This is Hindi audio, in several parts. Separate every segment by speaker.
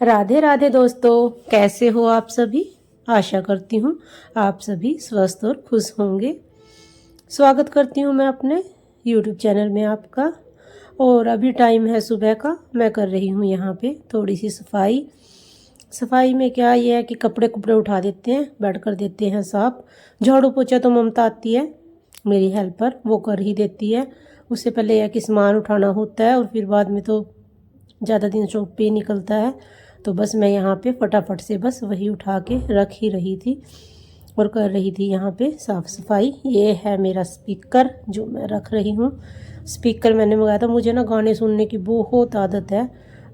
Speaker 1: राधे राधे दोस्तों, कैसे हो आप सभी। आशा करती हूँ आप सभी स्वस्थ और खुश होंगे। स्वागत करती हूँ मैं अपने YouTube चैनल में आपका। और अभी टाइम है सुबह का। मैं कर रही हूँ यहाँ पे थोड़ी सी सफाई। सफाई में क्या ये है कि कपड़े कुपड़े उठा देते हैं, बेड कर देते हैं साफ। झाड़ू पोछा तो ममता आती है मेरी हेल्पर, वो कर ही देती है। उससे पहले यह कि सामान उठाना होता है और फिर बाद में तो ज़्यादा दिन शॉप पे निकलता है। तो बस मैं यहाँ पे फटाफट से बस वही उठा के रख ही रही थी और कर रही थी यहाँ पे साफ़ सफाई। ये है मेरा स्पीकर जो मैं रख रही हूँ। स्पीकर मैंने मंगाया था। मुझे ना गाने सुनने की बहुत आदत है।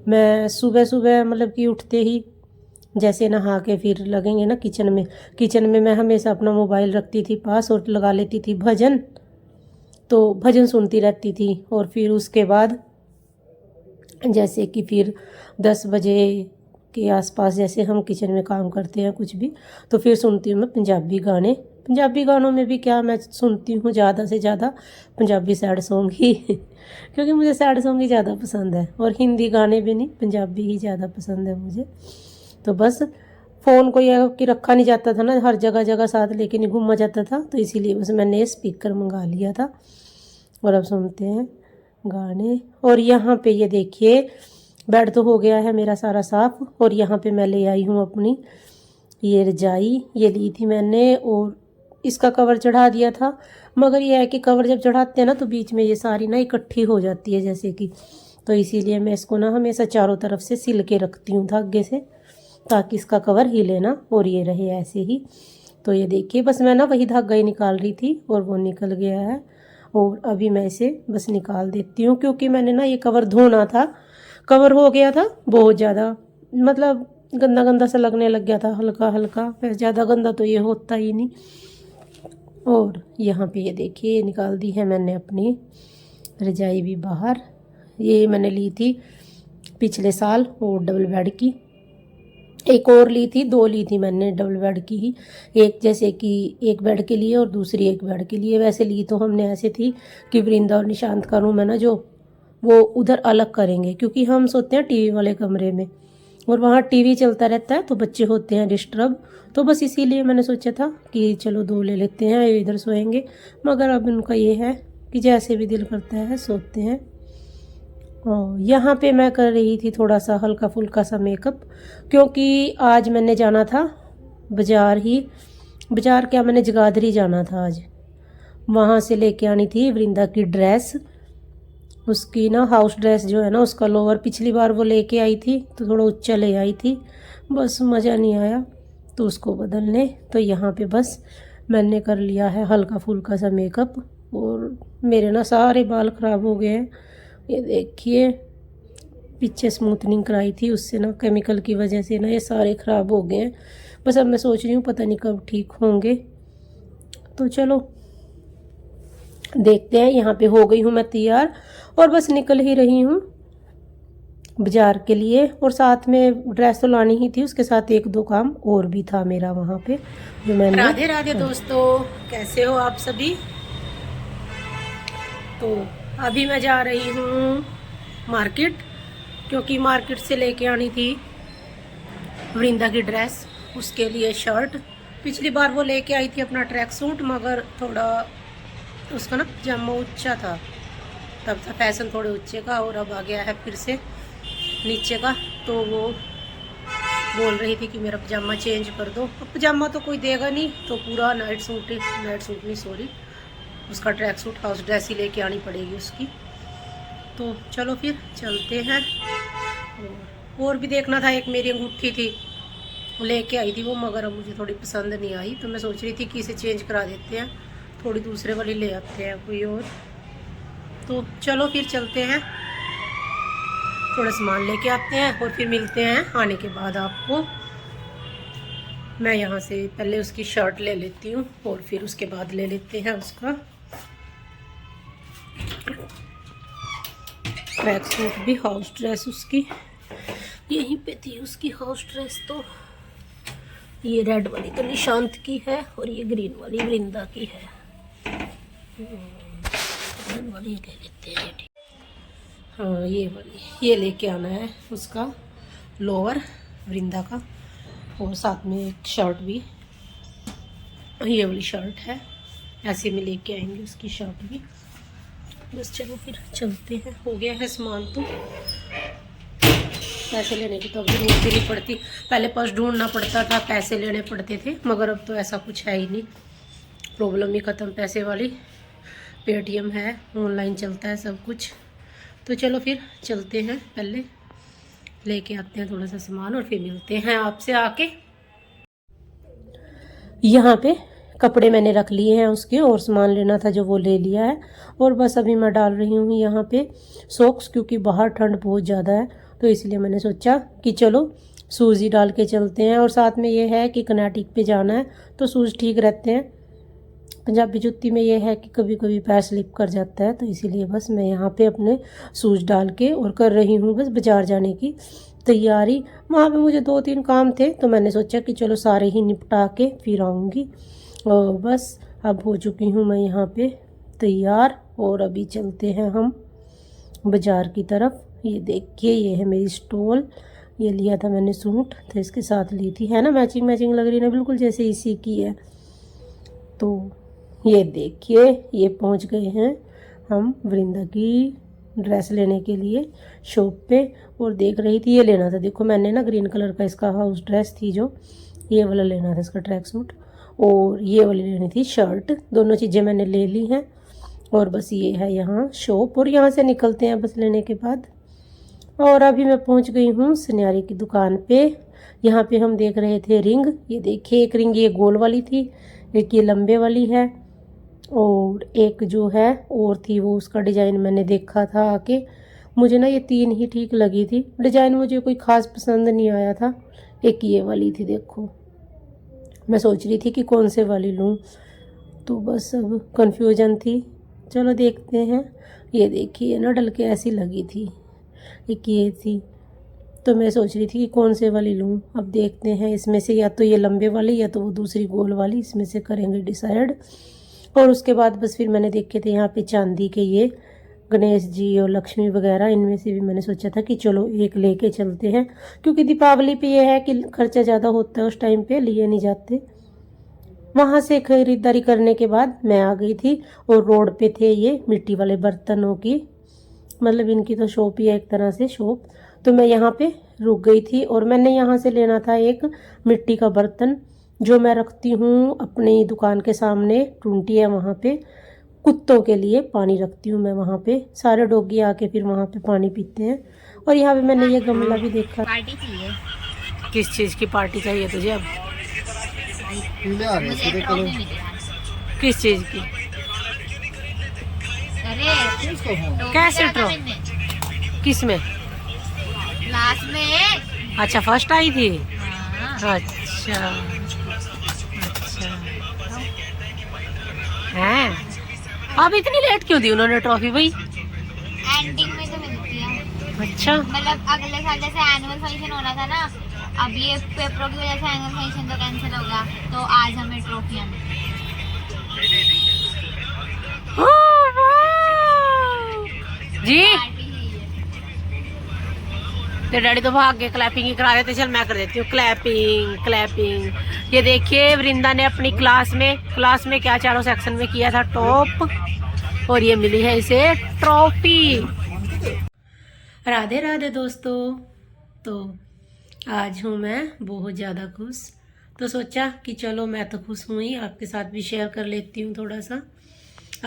Speaker 1: मैं सुबह सुबह मतलब कि उठते ही जैसे नहा के फिर लगेंगे ना किचन में मैं हमेशा अपना मोबाइल रखती थी पास और लगा लेती थी भजन। तो भजन सुनती रहती थी और फिर उसके बाद जैसे कि फिर 10 बजे के आसपास जैसे हम किचन में काम करते हैं कुछ भी, तो फिर सुनती हूँ मैं पंजाबी गाने। पंजाबी गानों में भी क्या मैं सुनती हूँ ज़्यादा से ज़्यादा पंजाबी सैड सॉन्ग ही क्योंकि मुझे सैड सॉन्ग ही ज़्यादा पसंद है और हिंदी गाने भी नहीं, पंजाबी ही ज़्यादा पसंद है मुझे। तो बस फ़ोन को यह कि रखा नहीं जाता था ना, हर जगह जगह साथ लेके नहीं घूमा जाता था, तो इसीलिए बस मैंने ये स्पीकर मंगा लिया था और अब सुनते हैं गाने। और यहाँ पे ये देखिए बेड तो हो गया है मेरा सारा साफ और यहाँ पे मैं ले आई हूँ अपनी ये रजाई। ये ली थी मैंने और इसका कवर चढ़ा दिया था, मगर ये है कि कवर जब चढ़ाते हैं ना तो बीच में ये सारी ना इकट्ठी हो जाती है जैसे कि, तो इसीलिए मैं इसको ना हमेशा चारों तरफ से सिल के रखती हूँ धागे से, ताकि इसका कवर हिले ना और ये रहे ऐसे ही। तो ये देखिए बस मैं ना वही धागा ही निकाल रही थी और वो निकल गया है और अभी मैं इसे बस निकाल देती हूँ, क्योंकि मैंने ना ये कवर धोना था। कवर हो गया था बहुत ज़्यादा, मतलब गंदा गंदा सा लगने लग गया था, हल्का हल्का। फिर ज़्यादा गंदा तो ये होता ही नहीं। और यहाँ पे ये देखिए ये निकाल दी है मैंने अपनी रजाई भी बाहर। ये मैंने ली थी पिछले साल और डबल बेड की। एक और ली थी, दो ली थी मैंने डबल बेड की ही। एक जैसे कि एक बेड के लिए और दूसरी एक बेड के लिए। वैसे ली तो हमने ऐसे थी कि वृंदा और निशांत का रूम है ना जो, वो उधर अलग करेंगे, क्योंकि हम सोते हैं टीवी वाले कमरे में और वहाँ टीवी चलता रहता है तो बच्चे होते हैं डिस्टर्ब। तो बस इसीलिए मैंने सोचा था कि चलो दो ले लेते हैं, ये इधर सोएंगे। मगर अब उनका ये है कि जैसे भी दिल करता है सोते हैं। यहाँ पे मैं कर रही थी थोड़ा सा हल्का फुल्का सा मेकअप, क्योंकि आज मैंने जाना था बाज़ार ही। बाज़ार क्या, मैंने जगाधरी जाना था आज। वहाँ से लेके आनी थी वृंदा की ड्रेस। उसकी ना हाउस ड्रेस जो है ना उसका लोअर, पिछली बार वो लेके आई थी तो थोड़ा ऊंचा ले आई थी, बस मज़ा नहीं आया तो उसको बदलने। तो यहाँ पे बस मैंने कर लिया है हल्का फुल्का सा मेकअप। और मेरे ना सारे बाल ख़राब हो गए हैं। ये देखिए पीछे स्मूथनिंग कराई थी, उससे ना केमिकल की वजह से ना ये सारे ख़राब हो गए हैं। बस अब मैं सोच रही हूँ पता नहीं कब ठीक होंगे। तो चलो देखते हैं। यहाँ पे हो गई हूँ मैं तैयार और बस निकल ही रही हूँ बाज़ार के लिए। और साथ में ड्रेस तो लानी ही थी, उसके साथ एक दो काम और भी था मेरा वहाँ पे जो मैंने। राधे राधे दोस्तों, कैसे हो आप सभी। तो अभी मैं जा रही हूँ मार्केट, क्योंकि मार्केट से लेके आनी थी वृंदा की ड्रेस, उसके लिए शर्ट। पिछली बार वो लेके आई थी अपना ट्रैक सूट, मगर थोड़ा उसका ना पजामा ऊंचा था, तब था फैशन थोड़े ऊंचे का, और अब आ गया है फिर से नीचे का। तो वो बोल रही थी कि मेरा पजामा चेंज कर दो। अब पजामा तो कोई देगा नहीं, तो पूरा नाइट सूट नहीं सॉरी, उसका ट्रैक सूट हाउस ड्रेस ही लेके आनी पड़ेगी उसकी। तो चलो फिर चलते हैं। और भी देखना था, एक मेरी अंगूठी थी लेके आई थी वो, मगर अब मुझे थोड़ी पसंद नहीं आई, तो मैं सोच रही थी कि इसे चेंज करा देते हैं, थोड़ी दूसरे वाली ले आते हैं कोई और। तो चलो फिर चलते हैं, थोड़ा सामान लेके आते हैं और फिर मिलते हैं आने के बाद आपको। मैं यहाँ से पहले उसकी शर्ट ले लेती हूँ और फिर उसके बाद ले लेते हैं उसका ट्रैक सूट भी, हाउस ड्रेस उसकी यहीं पे थी उसकी हाउस ड्रेस। तो ये रेड वाली तो निशांत की है और ये ग्रीन वाली वृंदा की है। ग्रीन वाली ले लेते हैं। हाँ ये वाली ये लेके आना है उसका लोअर वृंदा का, और साथ में एक शर्ट भी, ये वाली शर्ट है, ऐसे में लेके आएंगे उसकी शर्ट भी। बस चलो फिर चलते हैं, हो गया है सामान। तो पैसे लेने की तो अब जरूरत भी नहीं पड़ती, पहले पर्स ढूंढना पड़ता था, पैसे लेने पड़ते थे, मगर अब तो ऐसा कुछ है ही नहीं, प्रॉब्लम ही ख़त्म पैसे वाली। पेटीएम है, ऑनलाइन चलता है सब कुछ। तो चलो फिर चलते हैं, पहले लेके आते हैं थोड़ा सा सामान और फिर मिलते हैं आपसे आके। यहाँ पे कपड़े मैंने रख लिए हैं उसके, और सामान लेना था जो वो ले लिया है। और बस अभी मैं डाल रही हूँ यहाँ पे सॉक्स, क्योंकि बाहर ठंड बहुत ज़्यादा है, तो इसलिए मैंने सोचा कि चलो शूज़ ही डाल के चलते हैं। और साथ में ये है कि कनाटिक पे जाना है तो शूज़ ठीक रहते हैं। पंजाबी जुत्ती में ये है कि कभी कभी पैर स्लिप कर जाता है, तो इसीलिए बस मैं यहाँ पे अपने शूज़ डाल के और कर रही हूँ बस बाज़ार जाने की तैयारी। वहाँ पे मुझे 2-3 काम थे, तो मैंने सोचा कि चलो सारे ही निपटा के फिर आऊँगी। और बस अब हो चुकी हूँ मैं यहाँ पे तैयार, और अभी चलते हैं हम बाज़ार की तरफ। ये देखिए, ये है मेरी स्टॉल, ये लिया था मैंने सूट, तो इसके साथ ली थी, है ना मैचिंग मैचिंग लग रही है ना, बिल्कुल जैसे इसी की है। तो ये देखिए, ये पहुंच गए हैं हम वृंदा की ड्रेस लेने के लिए शॉप पे। और देख रही थी, ये लेना था, देखो मैंने ना ग्रीन कलर का इसका हाउस ड्रेस थी जो, ये वाला लेना था इसका ट्रैक सूट, और ये वाली लेनी थी शर्ट। दोनों चीज़ें मैंने ले ली हैं। और बस ये है यहाँ शॉप, और यहाँ से निकलते हैं बस लेने के बाद। और अभी मैं पहुँच गई हूँ सुनहरी की दुकान पे। यहाँ पे हम देख रहे थे रिंग, ये देखिए एक रिंग ये गोल वाली थी, एक ये लंबे वाली है, और एक जो है और थी वो उसका डिज़ाइन मैंने देखा था आके। मुझे ना ये 3 ही ठीक लगी थी, डिज़ाइन मुझे कोई ख़ास पसंद नहीं आया था। एक ये वाली थी, देखो मैं सोच रही थी कि कौन से वाली लूँ, तो बस अब कन्फ्यूजन थी। चलो देखते हैं। ये देखिए ना डल के ऐसी लगी थी, एक ये थी, तो मैं सोच रही थी कि कौन से वाली लूँ। अब देखते हैं इसमें से, या तो ये लंबे वाली या तो वो दूसरी गोल वाली, इसमें से करेंगे डिसाइड। और उसके बाद बस फिर मैंने देखे थे यहाँ पे चांदी के ये गणेश जी और लक्ष्मी वगैरह, इनमें से भी मैंने सोचा था कि चलो एक लेके चलते हैं, क्योंकि दीपावली पे ये है कि खर्चा ज़्यादा होता है, उस टाइम पे लिए नहीं जाते। वहाँ से खरीदारी करने के बाद मैं आ गई थी, और रोड पे थे ये मिट्टी वाले बर्तनों की, मतलब इनकी तो शॉप ही है एक तरह से शॉप। तो मैं यहाँ पे रुक गई थी, और मैंने यहाँ से लेना था एक मिट्टी का बर्तन, जो मैं रखती हूँ अपनी दुकान के सामने, टूंटी है वहाँ पे, कुत्तों के लिए पानी रखती हूँ मैं वहाँ पे, सारे डॉगी आके फिर वहाँ पे पानी पीते हैं। और यहाँ पे मैंने ये गमला भी देखा।
Speaker 2: पार्टी चाहिए।
Speaker 1: किस चीज़ की पार्टी चाहिए तुझे अब?
Speaker 2: मुझे ट्रॉफी मिली
Speaker 1: किस चीज़ की?
Speaker 2: अरे
Speaker 1: कैसे ट्रॉफी?
Speaker 2: ट्रॉफी
Speaker 1: किस में?
Speaker 2: क्लास में।
Speaker 1: अच्छा फर्स्ट आई थी।
Speaker 2: हाँ।
Speaker 1: अच्छा अच्छा हैं, अब इतनी लेट क्यों दी उन्होंने ट्रॉफी भाई?
Speaker 2: एंडिंग में तो मिलती है,
Speaker 1: अच्छा
Speaker 2: मतलब अगले साल जैसे एनुअल फंक्शन होना था ना, अब ये पेपरों की वजह से एनुअल फंक्शन तो कैंसिल हो गया, तो आज हमें ट्रॉफियाँ मिली।
Speaker 1: ओह, वाह! जी
Speaker 2: पार्टी ही है।
Speaker 1: तेरे डैडी तो भाग के क्लैपिंग ही करा देते, चल मैं कर देती हूँ क्लैपिंग क्लैपिंग। ये देखिए वृंदा ने अपनी क्लास में क्या चारों सेक्शन में किया था टॉप, और ये मिली है इसे ट्रॉफी। राधे राधे दोस्तों, तो आज हूँ मैं बहुत ज़्यादा खुश, तो सोचा कि चलो मैं तो खुश हूँ ही, आपके साथ भी शेयर कर लेती हूँ थोड़ा सा।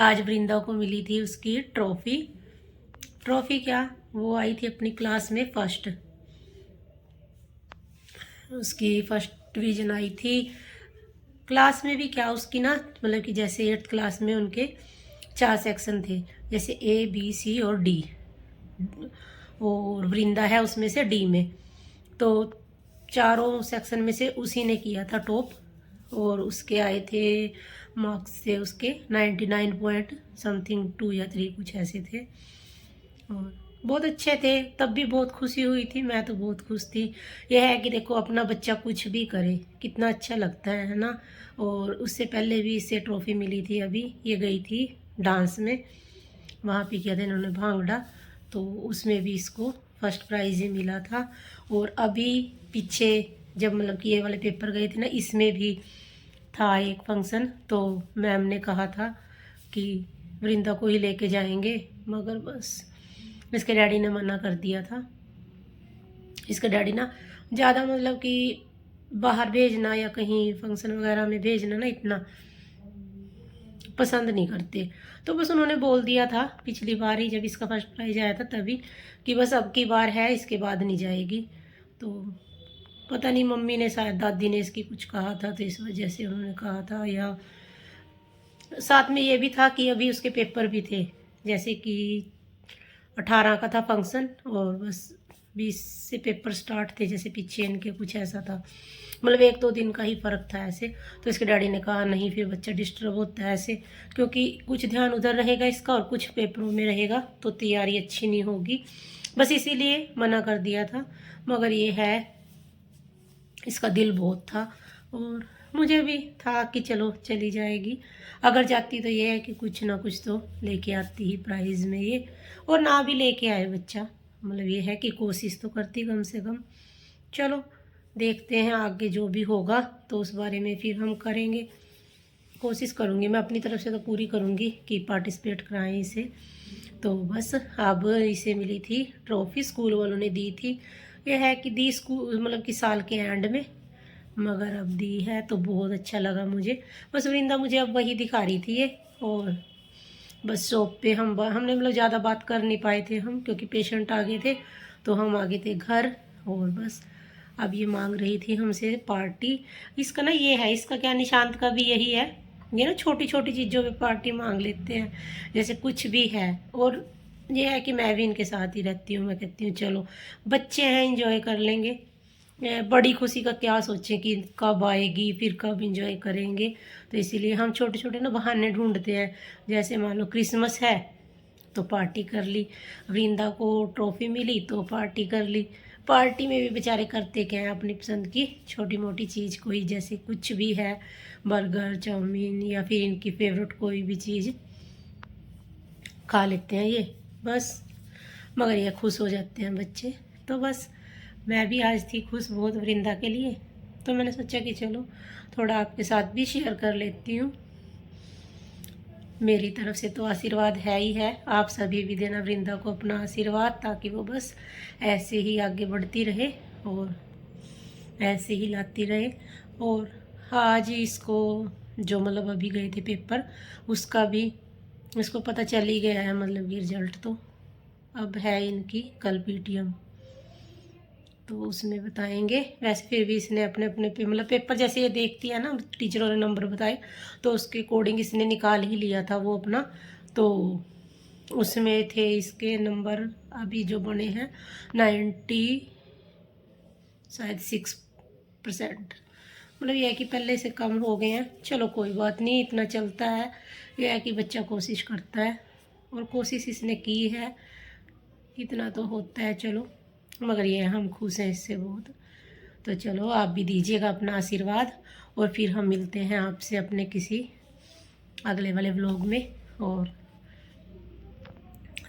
Speaker 1: आज वृंदा को मिली थी उसकी ट्रॉफी क्या, वो आई थी अपनी क्लास में फर्स्ट, उसकी फर्स्ट डिवीज़न आई थी क्लास में भी। क्या उसकी ना, मतलब कि जैसे 8th क्लास में उनके 4 सेक्शन थे, जैसे A B C और D, और वृंदा है उसमें से D में, तो चारों सेक्शन में से उसी ने किया था टॉप, और उसके आए थे मार्क्स थे उसके 99 पॉइंट समथिंग 2 या 3 कुछ ऐसे थे, और बहुत अच्छे थे। तब भी बहुत खुशी हुई थी, मैं तो बहुत खुश थी। यह है कि देखो अपना बच्चा कुछ भी करे कितना अच्छा लगता है ना। और उससे पहले भी इससे ट्रॉफी मिली थी, अभी ये गई थी डांस में, वहाँ पे किया था इन्होंने भांगड़ा, तो उसमें भी इसको फर्स्ट प्राइज़ ही मिला था। और अभी पीछे जब मतलब कि ये वाले पेपर गए थे ना, इसमें भी था एक फंक्शन, तो मैम ने कहा था कि वृंदा को ही लेके जाएंगे, मगर बस इसके डैडी ने मना कर दिया था। इसका डैडी ना ज़्यादा मतलब कि बाहर भेजना या कहीं फंक्शन वगैरह में भेजना ना इतना पसंद नहीं करते। तो बस उन्होंने बोल दिया था पिछली बार ही जब इसका फर्स्ट प्राइज आया था तभी, कि बस अब की बार है, इसके बाद नहीं जाएगी। तो पता नहीं मम्मी ने शायद दादी ने इसकी कुछ कहा था तो इस वजह से उन्होंने कहा था, या साथ में ये भी था कि अभी उसके पेपर भी थे, जैसे कि 18 का था फंक्शन और बस 20 से पेपर स्टार्ट थे, जैसे पीछे इनके कुछ ऐसा था, मतलब 1-2 दिन का ही फ़र्क था ऐसे। तो इसके डैडी ने कहा नहीं, फिर बच्चा डिस्टर्ब होता है ऐसे, क्योंकि कुछ ध्यान उधर रहेगा इसका और कुछ पेपरों में रहेगा तो तैयारी अच्छी नहीं होगी, बस इसीलिए मना कर दिया था। मगर ये है, इसका दिल बहुत था और मुझे भी था कि चलो चली जाएगी, अगर जाती तो ये है कि कुछ ना कुछ तो लेके आती ही प्राइज़ में ये, और ना भी लेके आए बच्चा, मतलब ये है कि कोशिश तो करती कम से कम। चलो देखते हैं आगे जो भी होगा तो उस बारे में फिर हम करेंगे, कोशिश करूँगी मैं अपनी तरफ से तो पूरी करूँगी कि पार्टिसिपेट कराएं इसे। तो बस अब इसे मिली थी ट्रॉफ़ी, स्कूल वालों ने दी थी, यह है कि दी स्कूल मतलब कि साल के एंड में, मगर अब दी है तो बहुत अच्छा लगा मुझे। बस वृंदा मुझे अब वही दिखा रही थी ये, और बस शॉप पे हमने मतलब ज़्यादा बात कर नहीं पाए थे हम, क्योंकि पेशेंट आ गए थे तो हम आ गए थे घर। और बस अब ये मांग रही थी हमसे पार्टी। इसका ना ये है, इसका क्या निशांत का भी यही है, ये ना छोटी छोटी चीज़ों पे पार्टी मांग लेते हैं, जैसे कुछ भी है। और ये है कि मैं भी इनके साथ ही रहती हूँ, मैं कहती हूँ चलो बच्चे हैं एंजॉय कर लेंगे, बड़ी खुशी का क्या सोचें कि कब आएगी फिर कब एंजॉय करेंगे। तो इसीलिए हम छोटे छोटे ना बहाने ढूंढते हैं, जैसे मान लो क्रिसमस है तो पार्टी कर ली, वृंदा को ट्रॉफी मिली तो पार्टी कर ली। पार्टी में भी बेचारे करते क्या हैं, अपनी पसंद की छोटी मोटी चीज़ कोई, जैसे कुछ भी है, बर्गर चाउमीन या फिर इनकी फेवरेट कोई भी चीज़ खा लेते हैं ये बस, मगर ये खुश हो जाते हैं बच्चे। तो बस मैं भी आज थी खुश बहुत वृंदा के लिए, तो मैंने सोचा कि चलो थोड़ा आपके साथ भी शेयर कर लेती हूँ। मेरी तरफ से तो आशीर्वाद है ही है, आप सभी भी देना वृंदा को अपना आशीर्वाद, ताकि वो बस ऐसे ही आगे बढ़ती रहे और ऐसे ही लाती रहे। और आज इसको जो मतलब अभी गए थे पेपर, उसका भी इसको पता चल ही गया है, मतलब कि रिजल्ट तो अब है इनकी कल पीटीएम, तो उसमें बताएंगे। वैसे फिर भी इसने अपने अपने पे मतलब पेपर जैसे ये देखती है ना, टीचरों ने नंबर बताए तो उसके अकॉर्डिंग इसने निकाल ही लिया था वो अपना, तो उसमें थे इसके नंबर अभी जो बने हैं 90 शायद 6%, मतलब यह है कि पहले से कम हो गए हैं। चलो कोई बात नहीं, इतना चलता है, यह है कि बच्चा कोशिश करता है और कोशिश इसने की है, इतना तो होता है चलो। मगर ये हम खुश हैं इससे बहुत। तो चलो आप भी दीजिएगा अपना आशीर्वाद, और फिर हम मिलते हैं आपसे अपने किसी अगले वाले व्लॉग में, और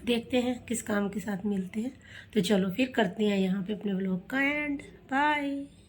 Speaker 1: देखते हैं किस काम के साथ मिलते हैं। तो चलो फिर करते हैं यहाँ पे अपने व्लॉग का एंड। बाय।